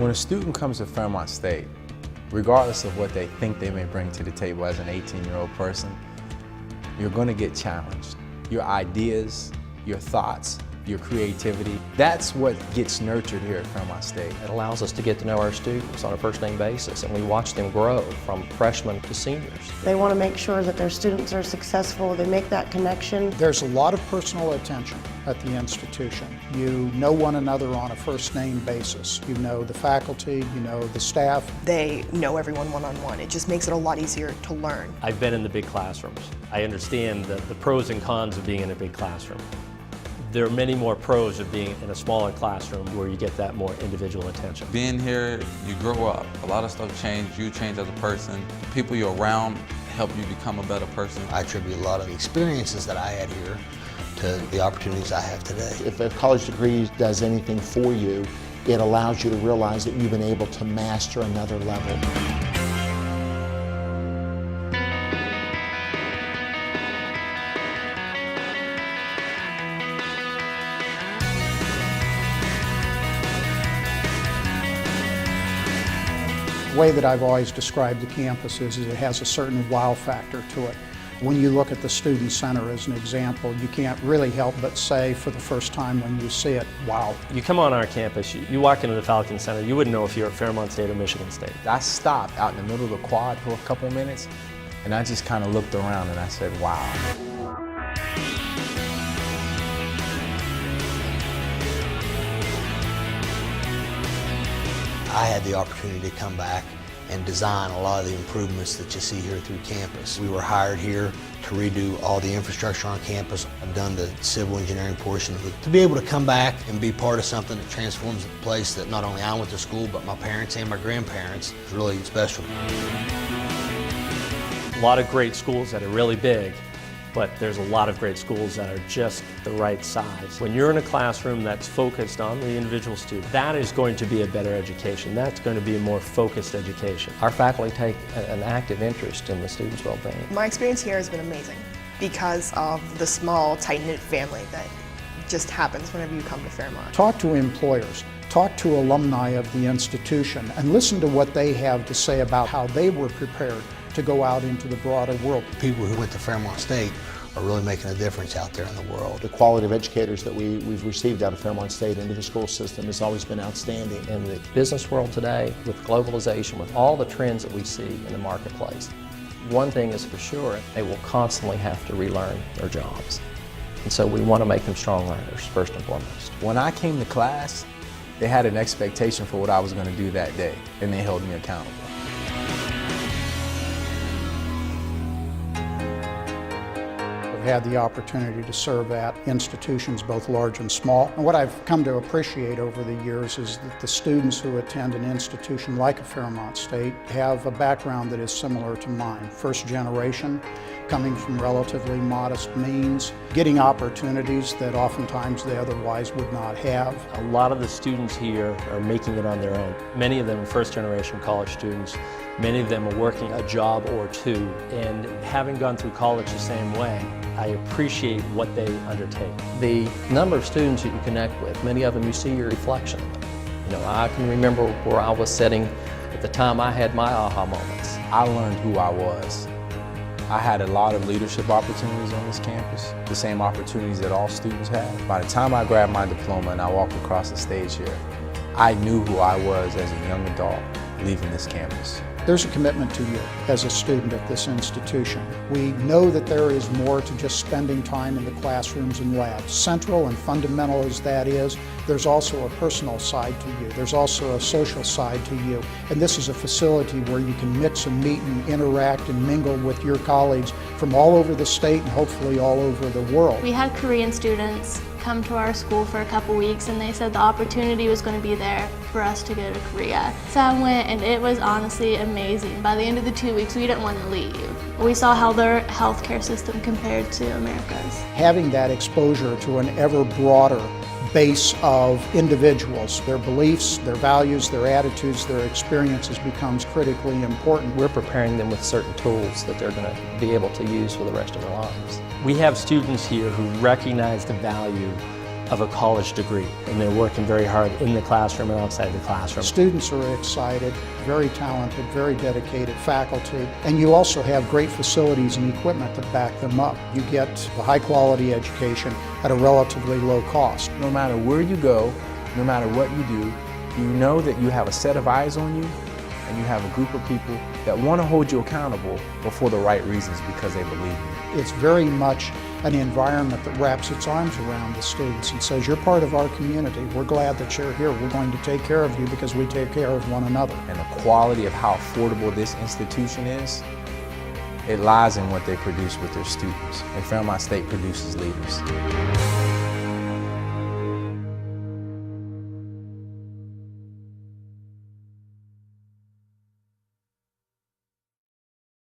When a student comes to Fairmont State, regardless of what they think they may bring to the table as an 18-year-old person, you're going to get challenged. Your ideas, your thoughts, your creativity, that's what gets nurtured here at Fairmont State. It allows us to get to know our students on a first-name basis, and we watch them grow from freshmen to seniors. They want to make sure that their students are successful. They make that connection. There's a lot of personal attention at the institution. You know one another on a first-name basis. You know the faculty, you know the staff. They know everyone one-on-one. It just makes it a lot easier to learn. I've been in the big classrooms. I understand the pros and cons of being in a big classroom. There are many more pros of being in a smaller classroom where you get that more individual attention. Being here, you grow up. A lot of stuff changes. You change as a person. The people you're around help you become a better person. I attribute a lot of the experiences that I had here to the opportunities I have today. If a college degree does anything for you, it allows you to realize that you've been able to master another level. The way that I've always described the campus is it has a certain wow factor to it. When you look at the Student Center as an example, you can't really help but say for the first time when you see it, wow. You come on our campus, you walk into the Falcon Center, you wouldn't know if you're at Fairmont State or Michigan State. I stopped out in the middle of the quad for a couple of minutes, and I just kind of looked around and I said, wow. I had the opportunity to come back and design a lot of the improvements that you see here through campus. We were hired here to redo all the infrastructure on campus. I've done the civil engineering portion of it. To be able to come back and be part of something that transforms the place that not only I went to school, but my parents and my grandparents is really special. A lot of great schools that are really big, but there's a lot of great schools that are just the right size. When you're in a classroom that's focused on the individual student, that is going to be a better education. That's going to be a more focused education. Our faculty take an active interest in the students' well-being. My experience here has been amazing because of the small, tight-knit family that just happens whenever you come to Fairmont. Talk to employers, talk to alumni of the institution, and listen to what they have to say about how they were prepared to go out into the broader world. People who went to Fairmont State are really making a difference out there in the world. The quality of educators that we've received out of Fairmont State into the school system has always been outstanding. In the business world today, with globalization, with all the trends that we see in the marketplace, one thing is for sure, they will constantly have to relearn their jobs. And so we want to make them strong learners, first and foremost. When I came to class, they had an expectation for what I was going to do that day, and they held me accountable. I've had the opportunity to serve at institutions both large and small. And what I've come to appreciate over the years is that the students who attend an institution like a Fairmont State have a background that is similar to mine. First generation, coming from relatively modest means, getting opportunities that oftentimes they otherwise would not have. A lot of the students here are making it on their own. Many of them are first-generation college students. Many of them are working a job or two, and having gone through college the same way, I appreciate what they undertake. The number of students that you connect with, many of them you see your reflection in them. You know, I can remember where I was sitting at the time I had my aha moments. I learned who I was. I had a lot of leadership opportunities on this campus, the same opportunities that all students have. By the time I grabbed my diploma and I walked across the stage here, I knew who I was as a young adult leaving this campus. There's a commitment to you as a student at this institution. We know that there is more to just spending time in the classrooms and labs. Central and fundamental as that is, there's also a personal side to you. There's also a social side to you. And this is a facility where you can mix and meet and interact and mingle with your colleagues from all over the state and hopefully all over the world. We had Korean students come to our school for a couple weeks, and they said the opportunity was going to be there for us to go to Korea. So I went, and it was honestly amazing. By the end of the 2 weeks, we didn't want to leave. We saw how their healthcare system compared to America's. Having that exposure to an ever broader base of individuals, their beliefs, their values, their attitudes, their experiences becomes critically important. We're preparing them with certain tools that they're going to be able to use for the rest of their lives. We have students here who recognize the value of a college degree, and they're working very hard in the classroom and outside the classroom. Students are excited, very talented, very dedicated faculty, and you also have great facilities and equipment to back them up. You get a high-quality education at a relatively low cost. No matter where you go, no matter what you do, you know that you have a set of eyes on you, and you have a group of people that want to hold you accountable, but for the right reasons, because they believe in you. It's very much an environment that wraps its arms around the students and says, you're part of our community. We're glad that you're here. We're going to take care of you because we take care of one another. And the quality of how affordable this institution is, it lies in what they produce with their students. And Fairmont State produces leaders.